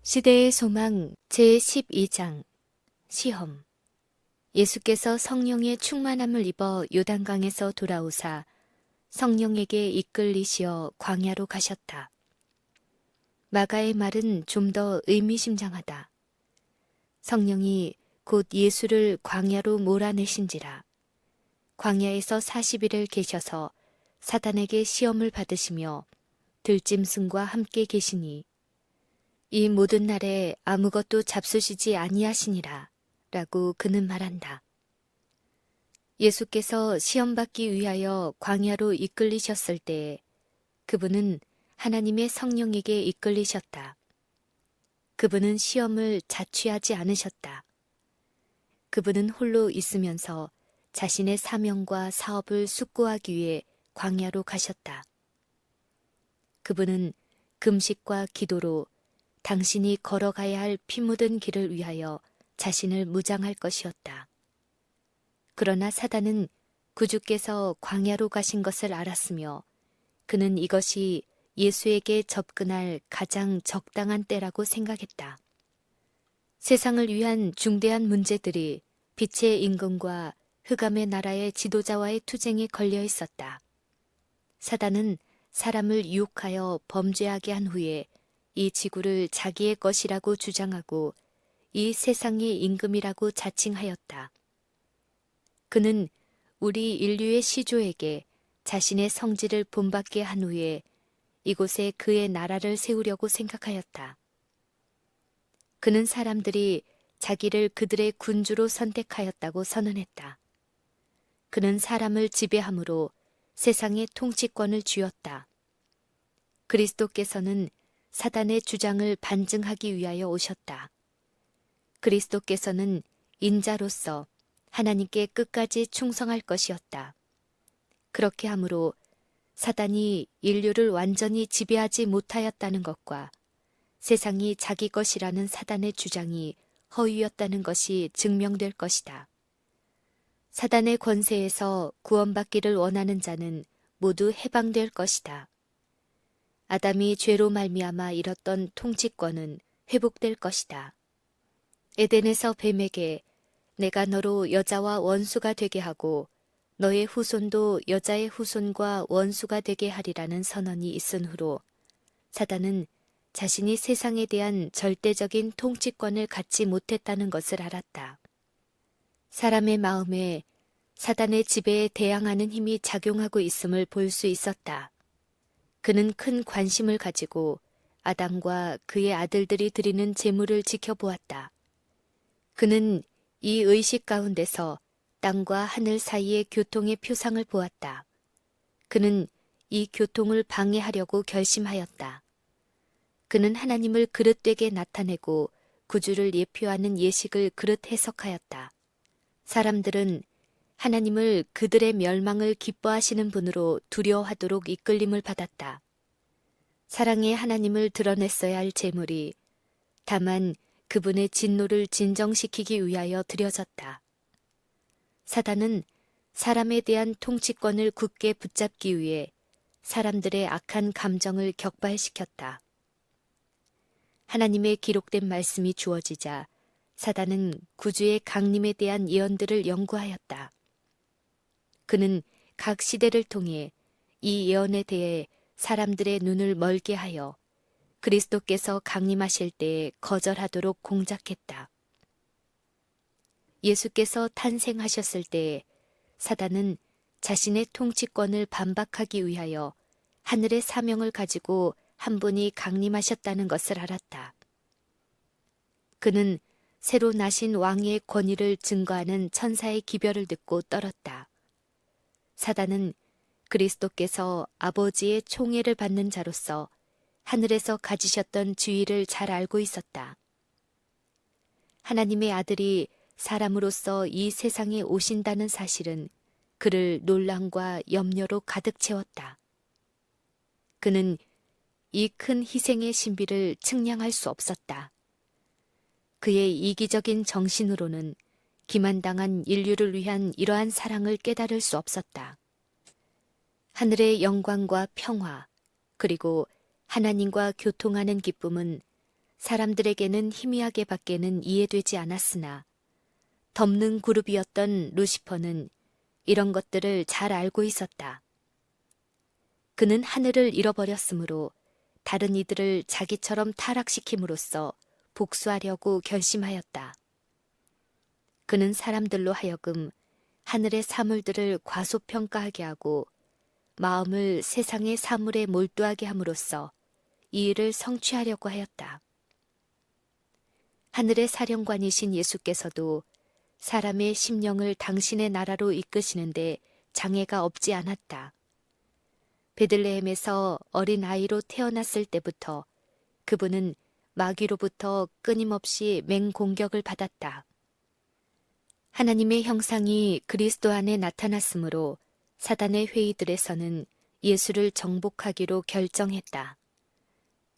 시대의 소망 제12장 시험. 예수께서 성령의 충만함을 입어 요단강에서 돌아오사 성령에게 이끌리시어 광야로 가셨다. 마가의 말은 좀 더 의미심장하다. 성령이 곧 예수를 광야로 몰아내신지라. 광야에서 40일을 계셔서 사단에게 시험을 받으시며 들짐승과 함께 계시니 이 모든 날에 아무것도 잡수시지 아니하시니라 라고 그는 말한다. 예수께서 시험받기 위하여 광야로 이끌리셨을 때에 그분은 하나님의 성령에게 이끌리셨다. 그분은 시험을 자취하지 않으셨다. 그분은 홀로 있으면서 자신의 사명과 사업을 숙고하기 위해 광야로 가셨다. 그분은 금식과 기도로 당신이 걸어가야 할 피 묻은 길을 위하여 자신을 무장할 것이었다. 그러나 사단은 구주께서 광야로 가신 것을 알았으며 그는 이것이 예수에게 접근할 가장 적당한 때라고 생각했다. 세상을 위한 중대한 문제들이 빛의 임금과 흑암의 나라의 지도자와의 투쟁에 걸려 있었다. 사단은 사람을 유혹하여 범죄하게 한 후에 이 지구를 자기의 것이라고 주장하고 이 세상의 임금이라고 자칭하였다. 그는 우리 인류의 시조에게 자신의 성질을 본받게 한 후에 이곳에 그의 나라를 세우려고 생각하였다. 그는 사람들이 자기를 그들의 군주로 선택하였다고 선언했다. 그는 사람을 지배함으로 세상의 통치권을 쥐었다. 그리스도께서는 사단의 주장을 반증하기 위하여 오셨다. 그리스도께서는 인자로서 하나님께 끝까지 충성할 것이었다. 그렇게 함으로 사단이 인류를 완전히 지배하지 못하였다는 것과 세상이 자기 것이라는 사단의 주장이 허위였다는 것이 증명될 것이다. 사단의 권세에서 구원받기를 원하는 자는 모두 해방될 것이다. 아담이 죄로 말미암아 잃었던 통치권은 회복될 것이다. 에덴에서 뱀에게 내가 너로 여자와 원수가 되게 하고 너의 후손도 여자의 후손과 원수가 되게 하리라는 선언이 있은 후로 사단은 자신이 세상에 대한 절대적인 통치권을 갖지 못했다는 것을 알았다. 사람의 마음에 사단의 지배에 대항하는 힘이 작용하고 있음을 볼 수 있었다. 그는 큰 관심을 가지고 아담과 그의 아들들이 드리는 제물을 지켜보았다. 그는 이 의식 가운데서 땅과 하늘 사이의 교통의 표상을 보았다. 그는 이 교통을 방해하려고 결심하였다. 그는 하나님을 그릇되게 나타내고 구주를 예표하는 예식을 그릇 해석하였다. 사람들은 하나님을 그들의 멸망을 기뻐하시는 분으로 두려워하도록 이끌림을 받았다. 사랑의 하나님을 드러냈어야 할 제물이 다만 그분의 진노를 진정시키기 위하여 드려졌다. 사단은 사람에 대한 통치권을 굳게 붙잡기 위해 사람들의 악한 감정을 격발시켰다. 하나님의 기록된 말씀이 주어지자 사단은 구주의 강림에 대한 예언들을 연구하였다. 그는 각 시대를 통해 이 예언에 대해 사람들의 눈을 멀게 하여 그리스도께서 강림하실 때에 거절하도록 공작했다. 예수께서 탄생하셨을 때에 사단은 자신의 통치권을 반박하기 위하여 하늘의 사명을 가지고 한 분이 강림하셨다는 것을 알았다. 그는 새로 나신 왕의 권위를 증거하는 천사의 기별을 듣고 떨었다. 사단은 그리스도께서 아버지의 총애를 받는 자로서 하늘에서 가지셨던 지위를 잘 알고 있었다. 하나님의 아들이 사람으로서 이 세상에 오신다는 사실은 그를 논란과 염려로 가득 채웠다. 그는 이 큰 희생의 신비를 측량할 수 없었다. 그의 이기적인 정신으로는 기만당한 인류를 위한 이러한 사랑을 깨달을 수 없었다. 하늘의 영광과 평화, 그리고 하나님과 교통하는 기쁨은 사람들에게는 희미하게 밖에는 이해되지 않았으나 덮는 그룹이었던 루시퍼는 이런 것들을 잘 알고 있었다. 그는 하늘을 잃어버렸으므로 다른 이들을 자기처럼 타락시킴으로써 복수하려고 결심하였다. 그는 사람들로 하여금 하늘의 사물들을 과소평가하게 하고 마음을 세상의 사물에 몰두하게 함으로써 이 일을 성취하려고 하였다. 하늘의 사령관이신 예수께서도 사람의 심령을 당신의 나라로 이끄시는데 장애가 없지 않았다. 베들레헴에서 어린 아이로 태어났을 때부터 그분은 마귀로부터 끊임없이 맹공격을 받았다. 하나님의 형상이 그리스도 안에 나타났으므로 사단의 회의들에서는 예수를 정복하기로 결정했다.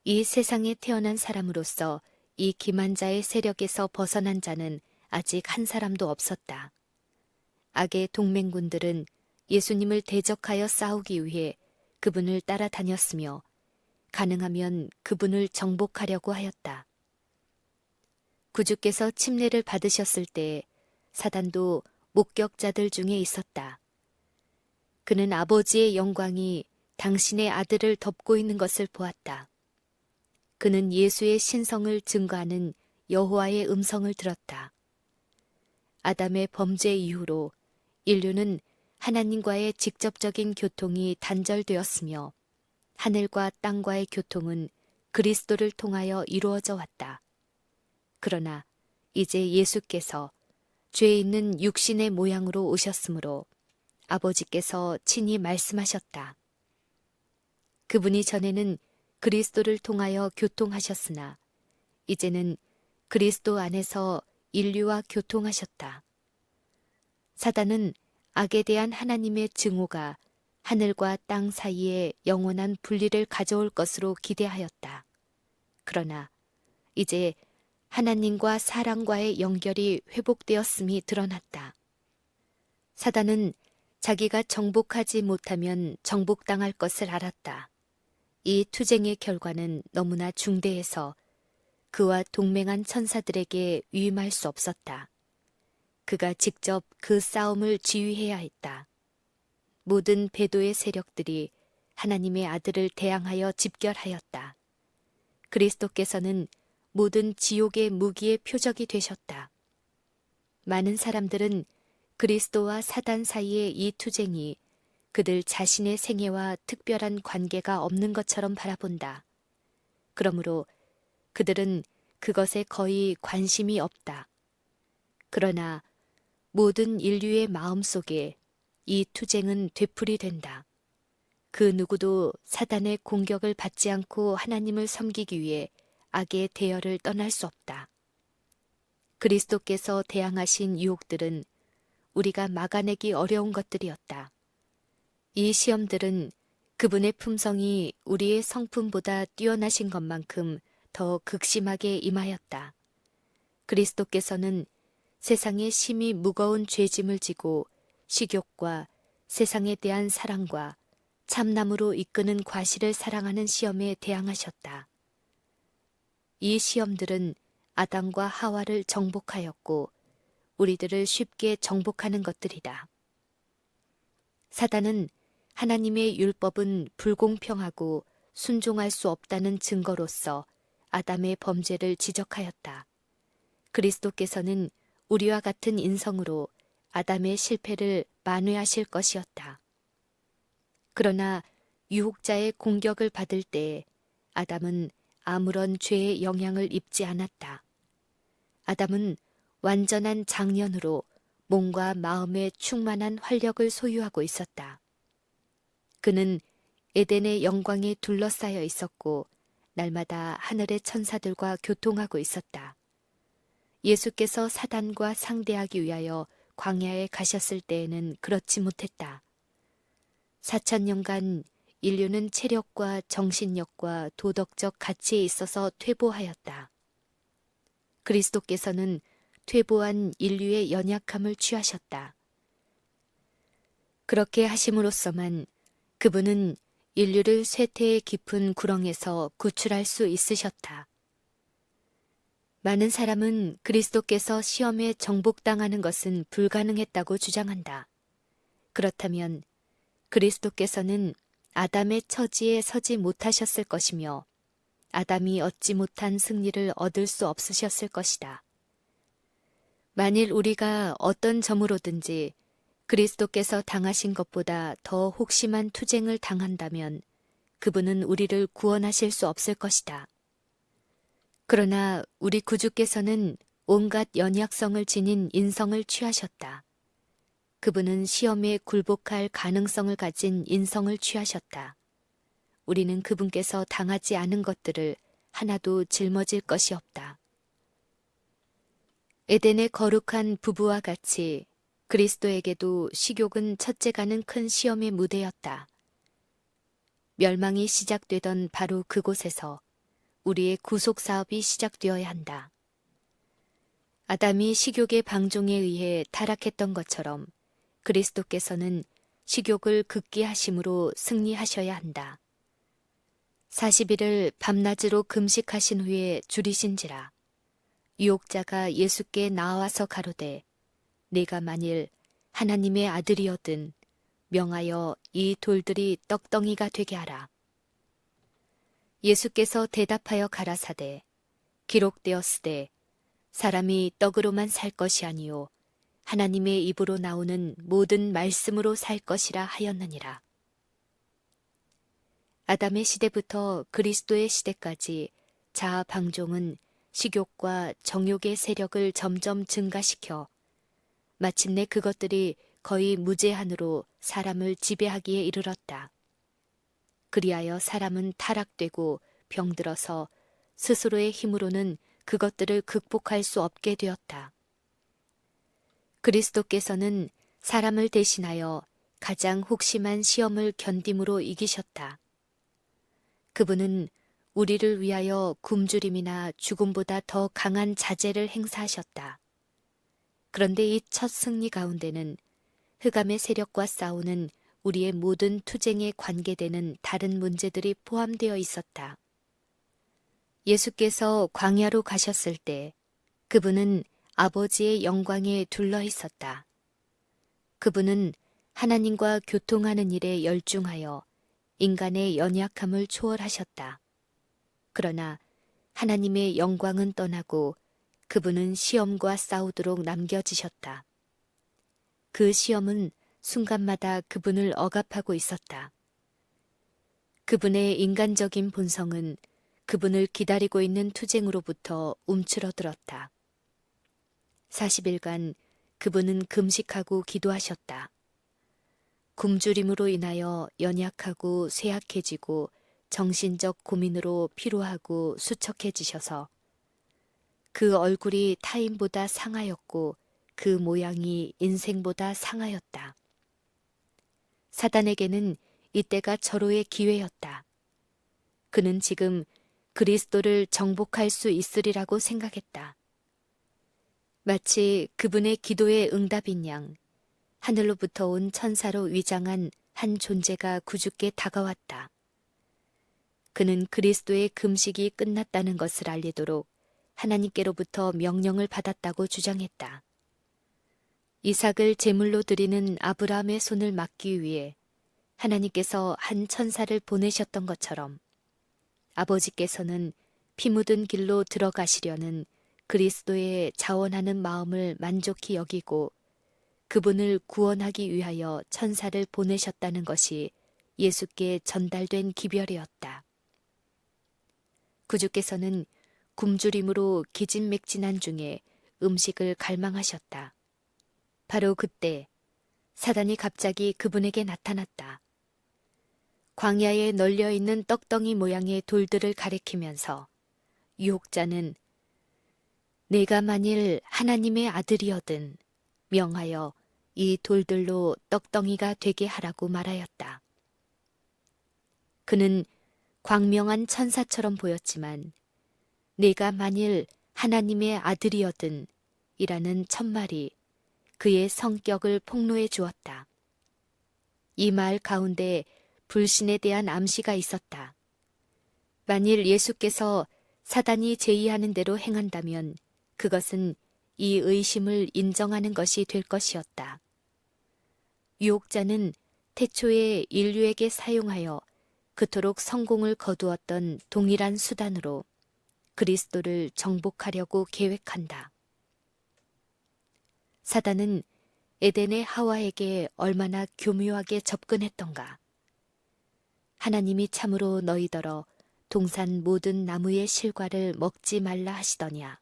이 세상에 태어난 사람으로서 이 기만자의 세력에서 벗어난 자는 아직 한 사람도 없었다. 악의 동맹군들은 예수님을 대적하여 싸우기 위해 그분을 따라다녔으며 가능하면 그분을 정복하려고 하였다. 구주께서 침례를 받으셨을 때 사단도 목격자들 중에 있었다. 그는 아버지의 영광이 당신의 아들을 덮고 있는 것을 보았다. 그는 예수의 신성을 증거하는 여호와의 음성을 들었다. 아담의 범죄 이후로 인류는 하나님과의 직접적인 교통이 단절되었으며 하늘과 땅과의 교통은 그리스도를 통하여 이루어져 왔다. 그러나 이제 예수께서 죄 있는 육신의 모양으로 오셨으므로 아버지께서 친히 말씀하셨다. 그분이 전에는 그리스도를 통하여 교통하셨으나 이제는 그리스도 안에서 인류와 교통하셨다. 사단은 악에 대한 하나님의 증오가 하늘과 땅 사이에 영원한 분리를 가져올 것으로 기대하였다. 그러나 이제 하나님과 사람과의 연결이 회복되었음이 드러났다. 사단은 자기가 정복하지 못하면 정복당할 것을 알았다. 이 투쟁의 결과는 너무나 중대해서 그와 동맹한 천사들에게 위임할 수 없었다. 그가 직접 그 싸움을 지휘해야 했다. 모든 배도의 세력들이 하나님의 아들을 대항하여 집결하였다. 그리스도께서는 모든 지옥의 무기의 표적이 되셨다. 많은 사람들은 그리스도와 사단 사이의 이 투쟁이 그들 자신의 생애와 특별한 관계가 없는 것처럼 바라본다. 그러므로 그들은 그것에 거의 관심이 없다. 그러나 모든 인류의 마음속에 이 투쟁은 되풀이된다. 그 누구도 사단의 공격을 받지 않고 하나님을 섬기기 위해 악의 대열을 떠날 수 없다. 그리스도께서 대항하신 유혹들은 우리가 막아내기 어려운 것들이었다. 이 시험들은 그분의 품성이 우리의 성품보다 뛰어나신 것만큼 더 극심하게 임하였다. 그리스도께서는 세상에 심히 무거운 죄짐을 지고 식욕과 세상에 대한 사랑과 참남으로 이끄는 과실을 사랑하는 시험에 대항하셨다. 이 시험들은 아담과 하와를 정복하였고 우리들을 쉽게 정복하는 것들이다. 사단은 하나님의 율법은 불공평하고 순종할 수 없다는 증거로서 아담의 범죄를 지적하였다. 그리스도께서는 우리와 같은 인성으로 아담의 실패를 만회하실 것이었다. 그러나 유혹자의 공격을 받을 때 아담은 아무런 죄의 영향을 입지 않았다. 아담은 완전한 장년으로 몸과 마음에 충만한 활력을 소유하고 있었다. 그는 에덴의 영광에 둘러싸여 있었고 날마다 하늘의 천사들과 교통하고 있었다. 예수께서 사단과 상대하기 위하여 광야에 가셨을 때에는 그렇지 못했다. 4000년간 인류는 체력과 정신력과 도덕적 가치에 있어서 퇴보하였다. 그리스도께서는 퇴보한 인류의 연약함을 취하셨다. 그렇게 하심으로써만 그분은 인류를 쇠퇴의 깊은 구렁에서 구출할 수 있으셨다. 많은 사람은 그리스도께서 시험에 정복당하는 것은 불가능했다고 주장한다. 그렇다면 그리스도께서는 아담의 처지에 서지 못하셨을 것이며 아담이 얻지 못한 승리를 얻을 수 없으셨을 것이다. 만일 우리가 어떤 점으로든지 그리스도께서 당하신 것보다 더 혹심한 투쟁을 당한다면 그분은 우리를 구원하실 수 없을 것이다. 그러나 우리 구주께서는 온갖 연약성을 지닌 인성을 취하셨다. 그분은 시험에 굴복할 가능성을 가진 인성을 취하셨다. 우리는 그분께서 당하지 않은 것들을 하나도 짊어질 것이 없다. 에덴의 거룩한 부부와 같이 그리스도에게도 식욕은 첫째가는 큰 시험의 무대였다. 멸망이 시작되던 바로 그곳에서 우리의 구속 사업이 시작되어야 한다. 아담이 식욕의 방종에 의해 타락했던 것처럼 그리스도께서는 식욕을 극기 하심으로 승리하셔야 한다. 40일을 밤낮으로 금식하신 후에 줄이신지라. 유혹자가 예수께 나와서 가로되 내가 만일 하나님의 아들이거든 명하여 이 돌들이 떡덩이가 되게 하라. 예수께서 대답하여 가라사대 기록되었으되 사람이 떡으로만 살 것이 아니요 하나님의 입으로 나오는 모든 말씀으로 살 것이라 하였느니라. 아담의 시대부터 그리스도의 시대까지 자아 방종은 식욕과 정욕의 세력을 점점 증가시켜 마침내 그것들이 거의 무제한으로 사람을 지배하기에 이르렀다. 그리하여 사람은 타락되고 병들어서 스스로의 힘으로는 그것들을 극복할 수 없게 되었다. 그리스도께서는 사람을 대신하여 가장 혹심한 시험을 견딤으로 이기셨다. 그분은 우리를 위하여 굶주림이나 죽음보다 더 강한 자제를 행사하셨다. 그런데 이 첫 승리 가운데는 흑암의 세력과 싸우는 우리의 모든 투쟁에 관계되는 다른 문제들이 포함되어 있었다. 예수께서 광야로 가셨을 때 그분은 아버지의 영광에 둘러 있었다. 그분은 하나님과 교통하는 일에 열중하여 인간의 연약함을 초월하셨다. 그러나 하나님의 영광은 떠나고 그분은 시험과 싸우도록 남겨지셨다. 그 시험은 순간마다 그분을 억압하고 있었다. 그분의 인간적인 본성은 그분을 기다리고 있는 투쟁으로부터 움츠러들었다. 40일간 그분은 금식하고 기도하셨다. 굶주림으로 인하여 연약하고 쇠약해지고 정신적 고민으로 피로하고 수척해지셔서 그 얼굴이 타인보다 상하였고 그 모양이 인생보다 상하였다. 사단에게는 이때가 절호의 기회였다. 그는 지금 그리스도를 정복할 수 있으리라고 생각했다. 마치 그분의 기도의 응답인 양 하늘로부터 온 천사로 위장한 한 존재가 구주께 다가왔다. 그는 그리스도의 금식이 끝났다는 것을 알리도록 하나님께로부터 명령을 받았다고 주장했다. 이삭을 제물로 드리는 아브라함의 손을 막기 위해 하나님께서 한 천사를 보내셨던 것처럼 아버지께서는 피 묻은 길로 들어가시려는 그리스도의 자원하는 마음을 만족히 여기고 그분을 구원하기 위하여 천사를 보내셨다는 것이 예수께 전달된 기별이었다. 구주께서는 굶주림으로 기진맥진한 중에 음식을 갈망하셨다. 바로 그때 사단이 갑자기 그분에게 나타났다. 광야에 널려있는 떡덩이 모양의 돌들을 가리키면서 유혹자는 내가 만일 하나님의 아들이거든 명하여 이 돌들로 떡덩이가 되게 하라고 말하였다. 그는 광명한 천사처럼 보였지만 내가 만일 하나님의 아들이거든 이라는 첫말이 그의 성격을 폭로해 주었다. 이 말 가운데 불신에 대한 암시가 있었다. 만일 예수께서 사단이 제의하는 대로 행한다면 그것은 이 의심을 인정하는 것이 될 것이었다. 유혹자는 태초에 인류에게 사용하여 그토록 성공을 거두었던 동일한 수단으로 그리스도를 정복하려고 계획한다. 사단은 에덴의 하와에게 얼마나 교묘하게 접근했던가. 하나님이 참으로 너희더러 동산 모든 나무의 실과를 먹지 말라 하시더냐.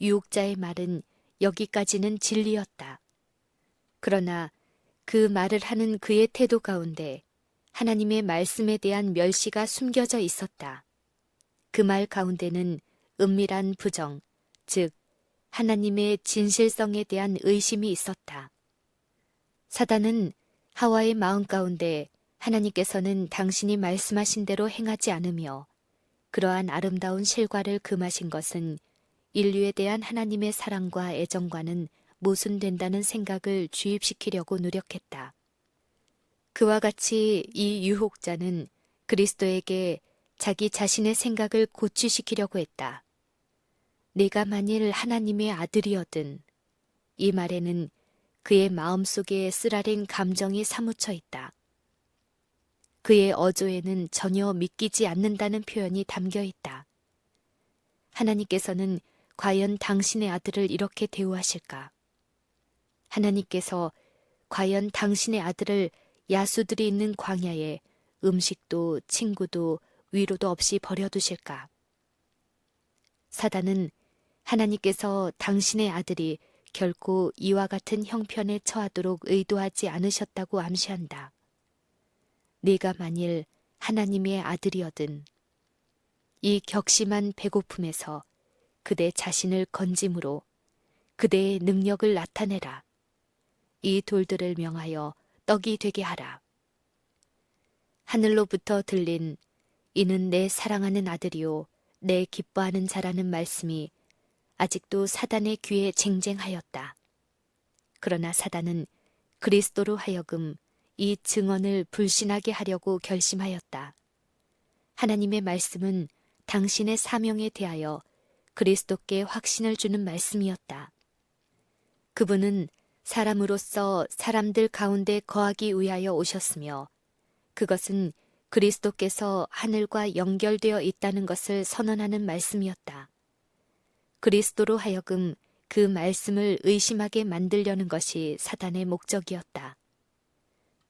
유혹자의 말은 여기까지는 진리였다. 그러나 그 말을 하는 그의 태도 가운데 하나님의 말씀에 대한 멸시가 숨겨져 있었다. 그 말 가운데는 은밀한 부정, 즉 하나님의 진실성에 대한 의심이 있었다. 사단은 하와의 마음 가운데 하나님께서는 당신이 말씀하신 대로 행하지 않으며 그러한 아름다운 실과를 금하신 것은 인류에 대한 하나님의 사랑과 애정과는 모순된다는 생각을 주입시키려고 노력했다. 그와 같이 이 유혹자는 그리스도에게 자기 자신의 생각을 고취시키려고 했다. 내가 만일 하나님의 아들이어든, 이 말에는 그의 마음속에 쓰라린 감정이 사무쳐 있다. 그의 어조에는 전혀 믿기지 않는다는 표현이 담겨 있다. 하나님께서는 과연 당신의 아들을 이렇게 대우하실까? 하나님께서 과연 당신의 아들을 야수들이 있는 광야에 음식도 친구도 위로도 없이 버려두실까? 사단은 하나님께서 당신의 아들이 결코 이와 같은 형편에 처하도록 의도하지 않으셨다고 암시한다. 네가 만일 하나님의 아들이어든 이 격심한 배고픔에서 그대 자신을 건짐으로 그대의 능력을 나타내라. 이 돌들을 명하여 떡이 되게 하라. 하늘로부터 들린 이는 내 사랑하는 아들이요 내 기뻐하는 자라는 말씀이 아직도 사단의 귀에 쟁쟁하였다. 그러나 사단은 그리스도로 하여금 이 증언을 불신하게 하려고 결심하였다. 하나님의 말씀은 당신의 사명에 대하여 그리스도께 확신을 주는 말씀이었다. 그분은 사람으로서 사람들 가운데 거하기 위하여 오셨으며 그것은 그리스도께서 하늘과 연결되어 있다는 것을 선언하는 말씀이었다. 그리스도로 하여금 그 말씀을 의심하게 만들려는 것이 사단의 목적이었다.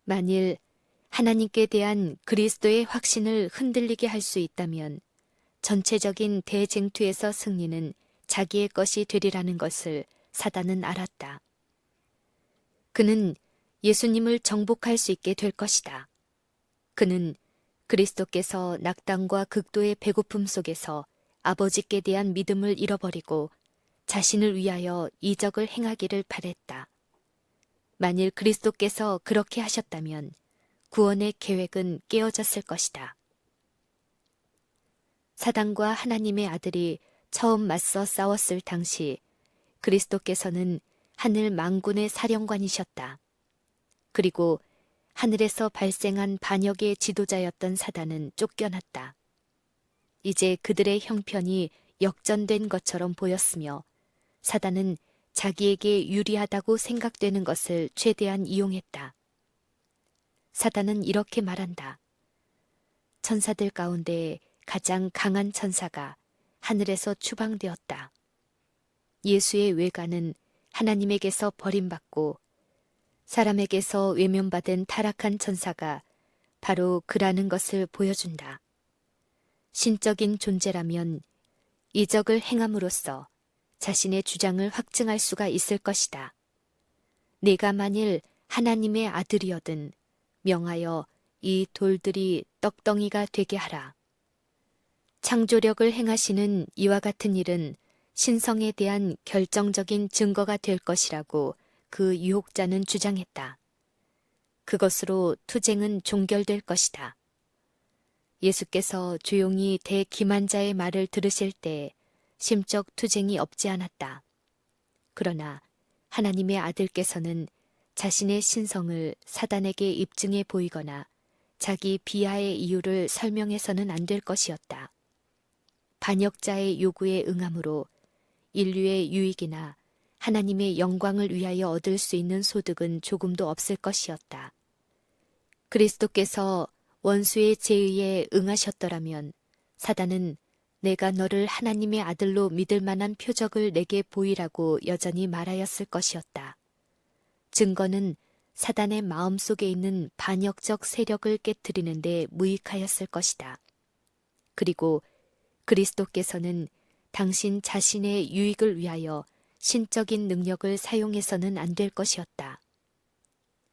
만일 하나님께 대한 그리스도의 확신을 흔들리게 할 수 있다면 전체적인 대쟁투에서 승리는 자기의 것이 되리라는 것을 사단은 알았다. 그는 예수님을 정복할 수 있게 될 것이다. 그는 그리스도께서 낙담과 극도의 배고픔 속에서 아버지께 대한 믿음을 잃어버리고 자신을 위하여 이적을 행하기를 바랬다. 만일 그리스도께서 그렇게 하셨다면 구원의 계획은 깨어졌을 것이다. 사단과 하나님의 아들이 처음 맞서 싸웠을 당시 그리스도께서는 하늘 만군의 사령관이셨다. 그리고 하늘에서 발생한 반역의 지도자였던 사단은 쫓겨났다. 이제 그들의 형편이 역전된 것처럼 보였으며 사단은 자기에게 유리하다고 생각되는 것을 최대한 이용했다. 사단은 이렇게 말한다. 천사들 가운데 가장 강한 천사가 하늘에서 추방되었다. 예수의 외관은 하나님에게서 버림받고 사람에게서 외면받은 타락한 천사가 바로 그라는 것을 보여준다. 신적인 존재라면 이적을 행함으로써 자신의 주장을 확증할 수가 있을 것이다. 네가 만일 하나님의 아들이어든 명하여 이 돌들이 떡덩이가 되게 하라. 창조력을 행하시는 이와 같은 일은 신성에 대한 결정적인 증거가 될 것이라고 그 유혹자는 주장했다. 그것으로 투쟁은 종결될 것이다. 예수께서 조용히 대기만자의 말을 들으실 때 심적 투쟁이 없지 않았다. 그러나 하나님의 아들께서는 자신의 신성을 사단에게 입증해 보이거나 자기 비하의 이유를 설명해서는 안 될 것이었다. 반역자의 요구에 응함으로 인류의 유익이나 하나님의 영광을 위하여 얻을 수 있는 소득은 조금도 없을 것이었다. 그리스도께서 원수의 제의에 응하셨더라면 사단은 내가 너를 하나님의 아들로 믿을 만한 표적을 내게 보이라고 여전히 말하였을 것이었다. 증거는 사단의 마음속에 있는 반역적 세력을 깨뜨리는 데 무익하였을 것이다. 그리고 그리스도께서는 당신 자신의 유익을 위하여 신적인 능력을 사용해서는 안 될 것이었다.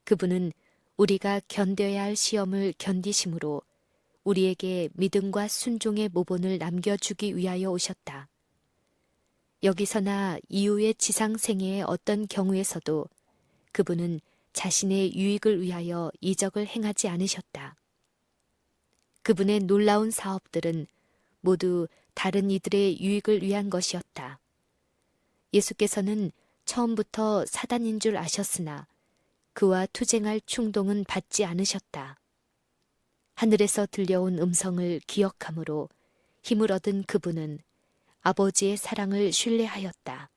그분은 우리가 견뎌야 할 시험을 견디심으로 우리에게 믿음과 순종의 모본을 남겨주기 위하여 오셨다. 여기서나 이후의 지상생애의 어떤 경우에서도 그분은 자신의 유익을 위하여 이적을 행하지 않으셨다. 그분의 놀라운 사업들은 모두 다른 이들의 유익을 위한 것이었다. 예수께서는 처음부터 사단인 줄 아셨으나 그와 투쟁할 충동은 받지 않으셨다. 하늘에서 들려온 음성을 기억함으로 힘을 얻은 그분은 아버지의 사랑을 신뢰하였다.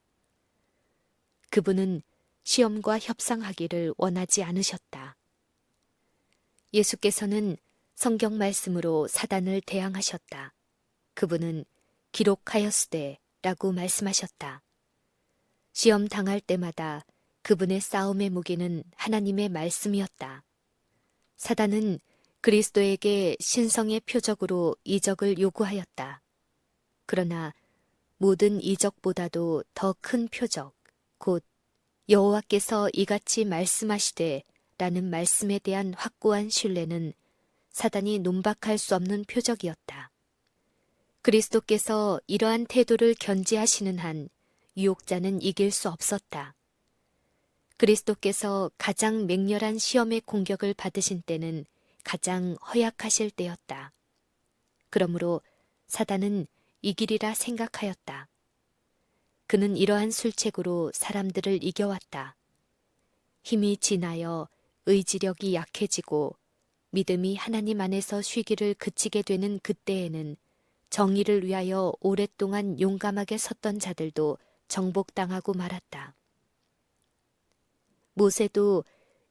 그분은 시험과 협상하기를 원하지 않으셨다. 예수께서는 성경 말씀으로 사단을 대항하셨다. 그분은 기록하였으되 라고 말씀하셨다. 시험 당할 때마다 그분의 싸움의 무기는 하나님의 말씀이었다. 사단은 그리스도에게 신성의 표적으로 이적을 요구하였다. 그러나 모든 이적보다도 더 큰 표적, 곧 여호와께서 이같이 말씀하시되 라는 말씀에 대한 확고한 신뢰는 사단이 논박할 수 없는 표적이었다. 그리스도께서 이러한 태도를 견지하시는 한 유혹자는 이길 수 없었다. 그리스도께서 가장 맹렬한 시험의 공격을 받으신 때는 가장 허약하실 때였다. 그러므로 사단은 이기리라 생각하였다. 그는 이러한 술책으로 사람들을 이겨왔다. 힘이 지나여 의지력이 약해지고 믿음이 하나님 안에서 쉬기를 그치게 되는 그때에는 정의를 위하여 오랫동안 용감하게 섰던 자들도 정복당하고 말았다. 모세도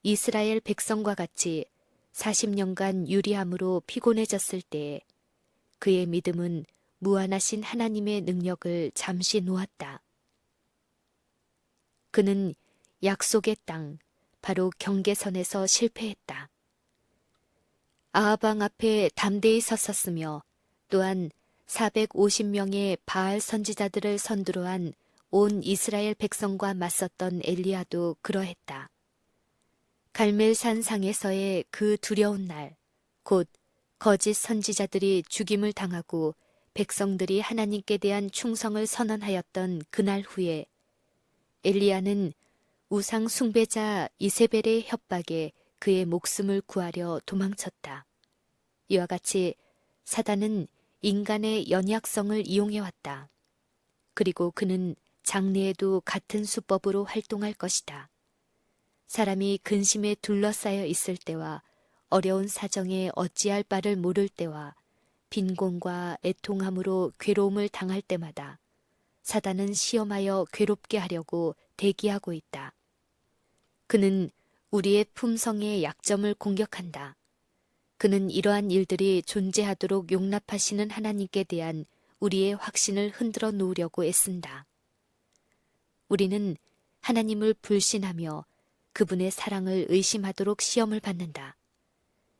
이스라엘 백성과 같이 40년간 유리함으로 피곤해졌을 때에 그의 믿음은 무한하신 하나님의 능력을 잠시 놓았다. 그는 약속의 땅, 바로 경계선에서 실패했다. 아하방 앞에 담대히 섰었으며 또한 450명의 바알 선지자들을 선두로 한 온 이스라엘 백성과 맞섰던 엘리야도 그러했다. 갈멜산 상에서의 그 두려운 날, 곧 거짓 선지자들이 죽임을 당하고 백성들이 하나님께 대한 충성을 선언하였던 그날 후에 엘리야는 우상 숭배자 이세벨의 협박에 그의 목숨을 구하려 도망쳤다. 이와 같이 사단은 인간의 연약성을 이용해왔다. 그리고 그는 장래에도 같은 수법으로 활동할 것이다. 사람이 근심에 둘러싸여 있을 때와 어려운 사정에 어찌할 바를 모를 때와 빈곤과 애통함으로 괴로움을 당할 때마다 사단은 시험하여 괴롭게 하려고 대기하고 있다. 그는 우리의 품성의 약점을 공격한다. 그는 이러한 일들이 존재하도록 용납하시는 하나님께 대한 우리의 확신을 흔들어 놓으려고 애쓴다. 우리는 하나님을 불신하며 그분의 사랑을 의심하도록 시험을 받는다.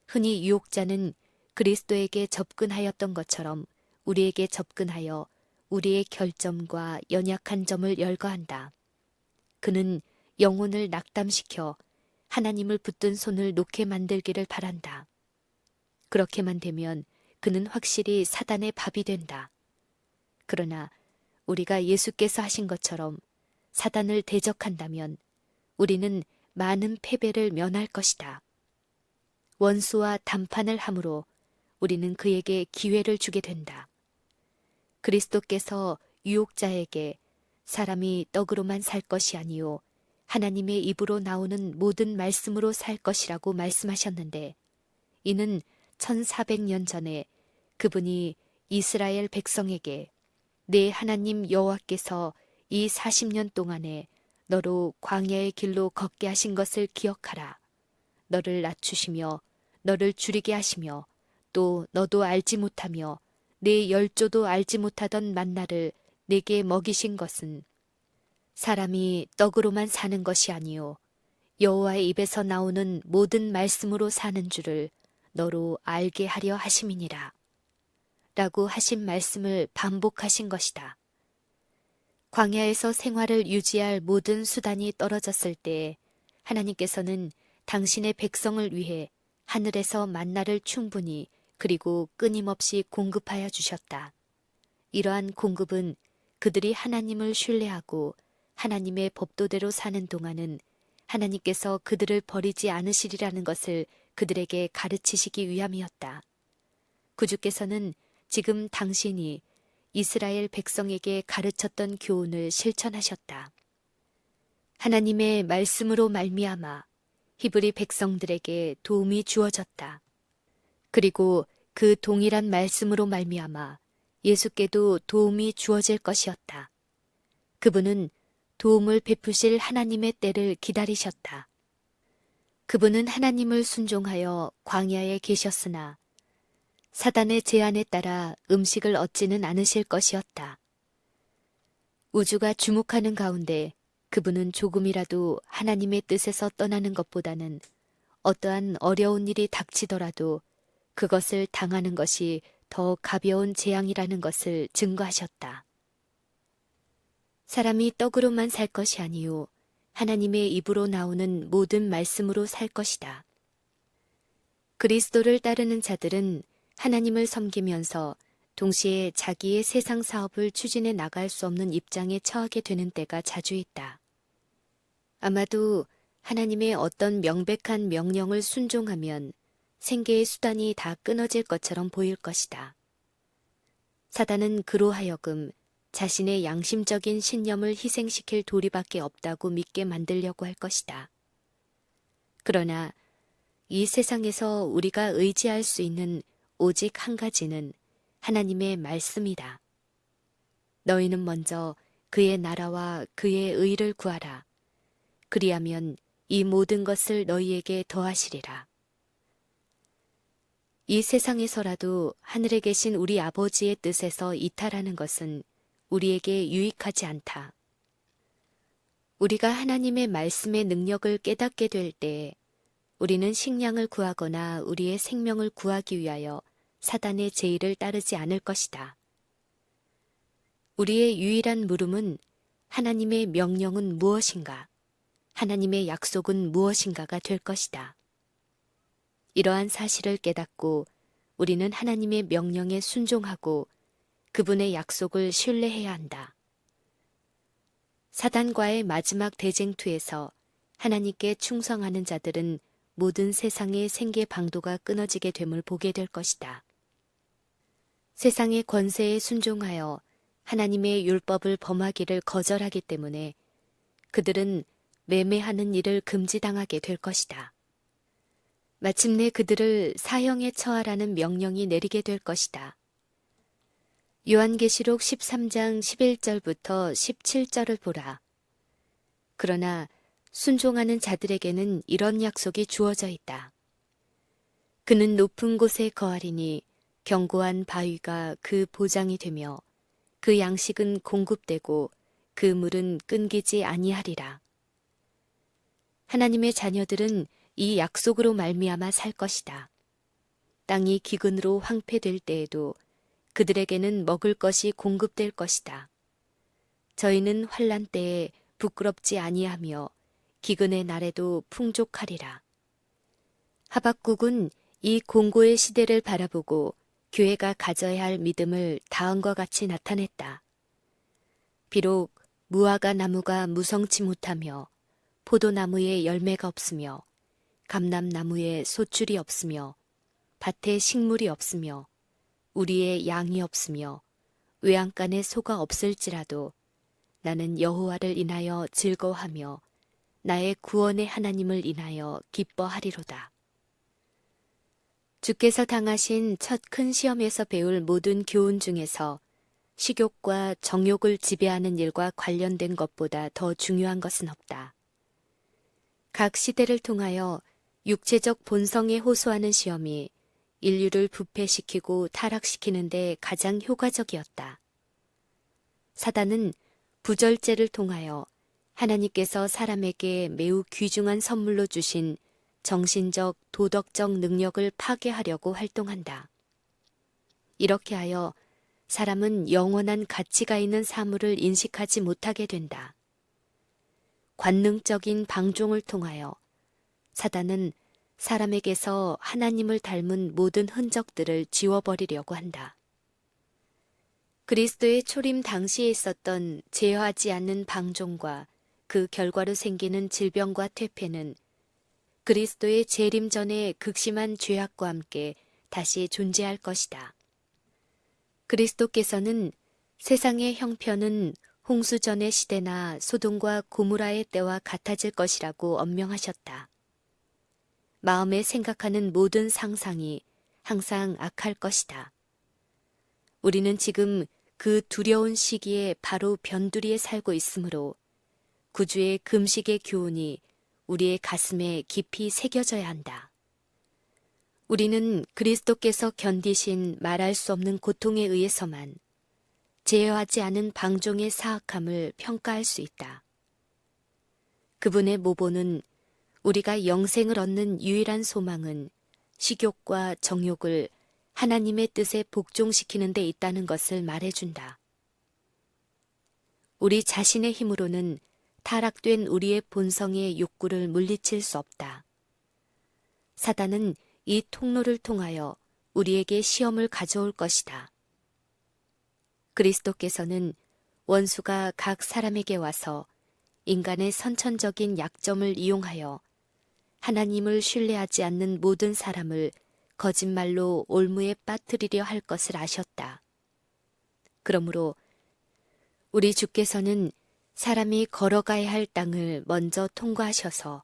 흔히 유혹자는 그리스도에게 접근하였던 것처럼 우리에게 접근하여 우리의 결점과 연약한 점을 열거한다. 그는 영혼을 낙담시켜 하나님을 붙든 손을 놓게 만들기를 바란다. 그렇게만 되면 그는 확실히 사단의 밥이 된다. 그러나 우리가 예수께서 하신 것처럼 사단을 대적한다면 우리는 많은 패배를 면할 것이다. 원수와 담판을 함으로 우리는 그에게 기회를 주게 된다. 그리스도께서 유혹자에게 사람이 떡으로만 살 것이 아니요 하나님의 입으로 나오는 모든 말씀으로 살 것이라고 말씀하셨는데 이는 1400년 전에 그분이 이스라엘 백성에게 내 하나님 여호와께서 이 40년 동안에 너로 광야의 길로 걷게 하신 것을 기억하라. 너를 낮추시며 너를 줄이게 하시며 또 너도 알지 못하며 내 열조도 알지 못하던 만나를 내게 먹이신 것은 사람이 떡으로만 사는 것이 아니요 여호와의 입에서 나오는 모든 말씀으로 사는 줄을 너로 알게 하려 하심이니라. 라고 하신 말씀을 반복하신 것이다. 광야에서 생활을 유지할 모든 수단이 떨어졌을 때 하나님께서는 당신의 백성을 위해 하늘에서 만나를 충분히 그리고 끊임없이 공급하여 주셨다. 이러한 공급은 그들이 하나님을 신뢰하고 하나님의 법도대로 사는 동안은 하나님께서 그들을 버리지 않으시리라는 것을 그들에게 가르치시기 위함이었다. 구주께서는 지금 당신이 이스라엘 백성에게 가르쳤던 교훈을 실천하셨다. 하나님의 말씀으로 말미암아 히브리 백성들에게 도움이 주어졌다. 그리고 그 동일한 말씀으로 말미암아 예수께도 도움이 주어질 것이었다. 그분은 도움을 베푸실 하나님의 때를 기다리셨다. 그분은 하나님을 순종하여 광야에 계셨으나 사단의 제안에 따라 음식을 얻지는 않으실 것이었다. 우주가 주목하는 가운데 그분은 조금이라도 하나님의 뜻에서 떠나는 것보다는 어떠한 어려운 일이 닥치더라도 그것을 당하는 것이 더 가벼운 재앙이라는 것을 증거하셨다. 사람이 떡으로만 살 것이 아니요 하나님의 입으로 나오는 모든 말씀으로 살 것이다. 그리스도를 따르는 자들은 하나님을 섬기면서 동시에 자기의 세상 사업을 추진해 나갈 수 없는 입장에 처하게 되는 때가 자주 있다. 아마도 하나님의 어떤 명백한 명령을 순종하면 생계의 수단이 다 끊어질 것처럼 보일 것이다. 사단은 그로 하여금 자신의 양심적인 신념을 희생시킬 도리밖에 없다고 믿게 만들려고 할 것이다. 그러나 이 세상에서 우리가 의지할 수 있는 오직 한 가지는 하나님의 말씀이다. 너희는 먼저 그의 나라와 그의 의를 구하라. 그리하면 이 모든 것을 너희에게 더하시리라. 이 세상에서라도 하늘에 계신 우리 아버지의 뜻에서 이탈하는 것은 우리에게 유익하지 않다. 우리가 하나님의 말씀의 능력을 깨닫게 될 때 우리는 식량을 구하거나 우리의 생명을 구하기 위하여 사단의 제의를 따르지 않을 것이다. 우리의 유일한 물음은 하나님의 명령은 무엇인가, 하나님의 약속은 무엇인가가 될 것이다. 이러한 사실을 깨닫고 우리는 하나님의 명령에 순종하고 그분의 약속을 신뢰해야 한다. 사단과의 마지막 대쟁투에서 하나님께 충성하는 자들은 모든 세상의 생계 방도가 끊어지게 됨을 보게 될 것이다. 세상의 권세에 순종하여 하나님의 율법을 범하기를 거절하기 때문에 그들은 매매하는 일을 금지당하게 될 것이다. 마침내 그들을 사형에 처하라는 명령이 내리게 될 것이다. 요한계시록 13장 11절부터 17절을 보라. 그러나 순종하는 자들에게는 이런 약속이 주어져 있다. 그는 높은 곳에 거하리니 견고한 바위가 그 보장이 되며 그 양식은 공급되고 그 물은 끊기지 아니하리라. 하나님의 자녀들은 이 약속으로 말미암아 살 것이다. 땅이 기근으로 황폐될 때에도 그들에게는 먹을 것이 공급될 것이다. 저희는 환난 때에 부끄럽지 아니하며 기근의 날에도 풍족하리라. 하박국은 이 공고의 시대를 바라보고 교회가 가져야 할 믿음을 다음과 같이 나타냈다. 비록 무화과 나무가 무성치 못하며 포도나무에 열매가 없으며 감람나무에 소출이 없으며 밭에 식물이 없으며 우리의 양이 없으며 외양간에 소가 없을지라도 나는 여호와를 인하여 즐거워하며 나의 구원의 하나님을 인하여 기뻐하리로다. 주께서 당하신 첫 큰 시험에서 배울 모든 교훈 중에서 식욕과 정욕을 지배하는 일과 관련된 것보다 더 중요한 것은 없다. 각 시대를 통하여 육체적 본성에 호소하는 시험이 인류를 부패시키고 타락시키는 데 가장 효과적이었다. 사단은 부절제를 통하여 하나님께서 사람에게 매우 귀중한 선물로 주신 정신적, 도덕적 능력을 파괴하려고 활동한다. 이렇게 하여 사람은 영원한 가치가 있는 사물을 인식하지 못하게 된다. 관능적인 방종을 통하여 사단은 사람에게서 하나님을 닮은 모든 흔적들을 지워버리려고 한다. 그리스도의 초림 당시에 있었던 제어하지 않는 방종과 그 결과로 생기는 질병과 퇴폐는 그리스도의 재림 전에 극심한 죄악과 함께 다시 존재할 것이다. 그리스도께서는 세상의 형편은 홍수전의 시대나 소돔과 고모라의 때와 같아질 것이라고 언명하셨다. 마음에 생각하는 모든 상상이 항상 악할 것이다. 우리는 지금 그 두려운 시기에 바로 변두리에 살고 있으므로 구주의 금식의 교훈이 우리의 가슴에 깊이 새겨져야 한다. 우리는 그리스도께서 견디신 말할 수 없는 고통에 의해서만 제어하지 않은 방종의 사악함을 평가할 수 있다. 그분의 모보는 우리가 영생을 얻는 유일한 소망은 식욕과 정욕을 하나님의 뜻에 복종시키는 데 있다는 것을 말해준다. 우리 자신의 힘으로는 타락된 우리의 본성의 욕구를 물리칠 수 없다. 사단은 이 통로를 통하여 우리에게 시험을 가져올 것이다. 그리스도께서는 원수가 각 사람에게 와서 인간의 선천적인 약점을 이용하여 하나님을 신뢰하지 않는 모든 사람을 거짓말로 올무에 빠뜨리려 할 것을 아셨다. 그러므로 우리 주께서는 사람이 걸어가야 할 땅을 먼저 통과하셔서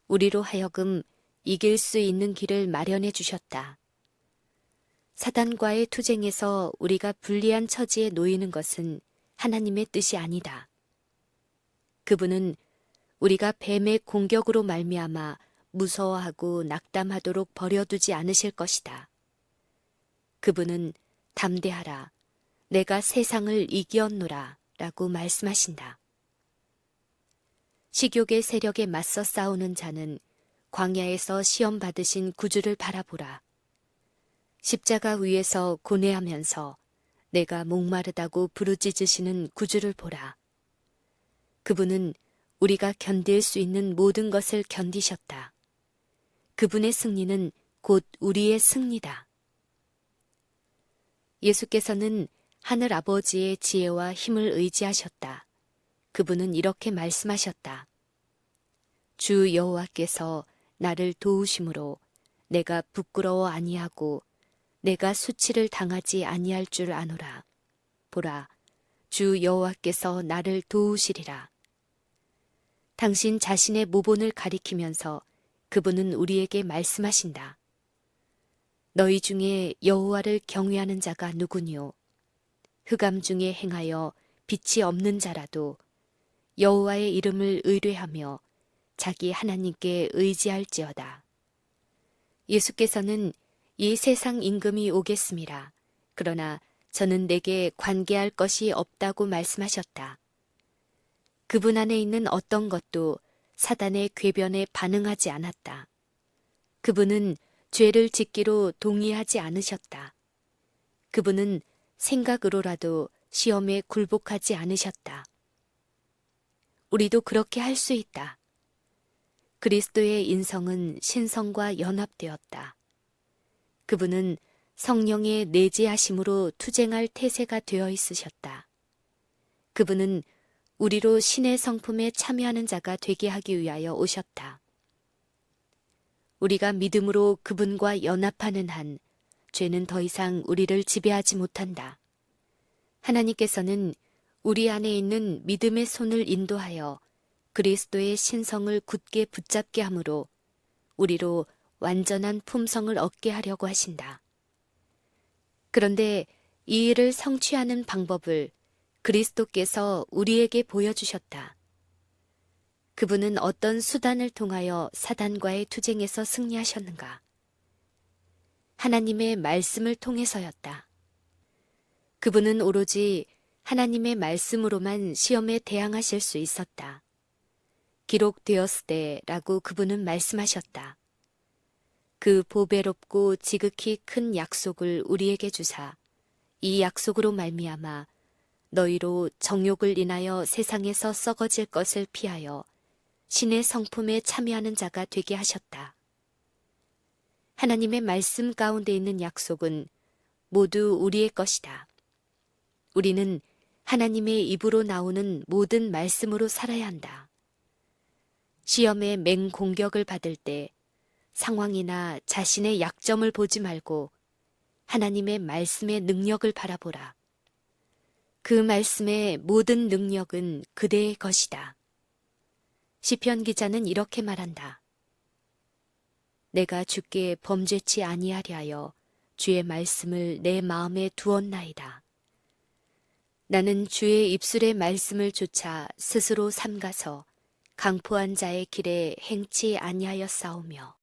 우리로 하여금 이길 수 있는 길을 마련해 주셨다. 사단과의 투쟁에서 우리가 불리한 처지에 놓이는 것은 하나님의 뜻이 아니다. 그분은 우리가 뱀의 공격으로 말미암아 무서워하고 낙담하도록 버려두지 않으실 것이다. 그분은 담대하라, 내가 세상을 이기었노라 라고 말씀하신다. 식욕의 세력에 맞서 싸우는 자는 광야에서 시험 받으신 구주를 바라보라. 십자가 위에서 고뇌하면서 내가 목마르다고 부르짖으시는 구주를 보라. 그분은 우리가 견딜 수 있는 모든 것을 견디셨다. 그분의 승리는 곧 우리의 승리다. 예수께서는 하늘 아버지의 지혜와 힘을 의지하셨다. 그분은 이렇게 말씀하셨다. 주 여호와께서 나를 도우심으로 내가 부끄러워 아니하고 내가 수치를 당하지 아니할 줄 아노라. 보라, 주 여호와께서 나를 도우시리라. 당신 자신의 모본을 가리키면서 그분은 우리에게 말씀하신다. 너희 중에 여호와를 경외하는 자가 누구뇨? 흑암 중에 행하여 빛이 없는 자라도 여호와의 이름을 의뢰하며 자기 하나님께 의지할지어다. 예수께서는 이 세상 임금이 오겠음이라. 그러나 저는 내게 관계할 것이 없다고 말씀하셨다. 그분 안에 있는 어떤 것도 사단의 궤변에 반응하지 않았다. 그분은 죄를 짓기로 동의하지 않으셨다. 그분은 생각으로라도 시험에 굴복하지 않으셨다. 우리도 그렇게 할 수 있다. 그리스도의 인성은 신성과 연합되었다. 그분은 성령의 내재하심으로 투쟁할 태세가 되어 있으셨다. 그분은 우리로 신의 성품에 참여하는 자가 되게 하기 위하여 오셨다. 우리가 믿음으로 그분과 연합하는 한 죄는 더 이상 우리를 지배하지 못한다. 하나님께서는 우리 안에 있는 믿음의 손을 인도하여 그리스도의 신성을 굳게 붙잡게 함으로 우리로 완전한 품성을 얻게 하려고 하신다. 그런데 이 일을 성취하는 방법을 그리스도께서 우리에게 보여주셨다. 그분은 어떤 수단을 통하여 사단과의 투쟁에서 승리하셨는가? 하나님의 말씀을 통해서였다. 그분은 오로지 하나님의 말씀으로만 시험에 대항하실 수 있었다. 기록되었을 때라고 그분은 말씀하셨다. 그 보배롭고 지극히 큰 약속을 우리에게 주사 이 약속으로 말미암아 너희로 정욕을 인하여 세상에서 썩어질 것을 피하여 신의 성품에 참여하는 자가 되게 하셨다. 하나님의 말씀 가운데 있는 약속은 모두 우리의 것이다. 우리는 하나님의 입으로 나오는 모든 말씀으로 살아야 한다. 시험의 맹공격을 받을 때 상황이나 자신의 약점을 보지 말고 하나님의 말씀의 능력을 바라보라. 그 말씀의 모든 능력은 그대의 것이다. 시편 기자는 이렇게 말한다. 내가 주께 범죄치 아니하려 하여 주의 말씀을 내 마음에 두었나이다. 나는 주의 입술의 말씀을 조차 스스로 삼가서 강포한 자의 길에 행치 아니하였사오며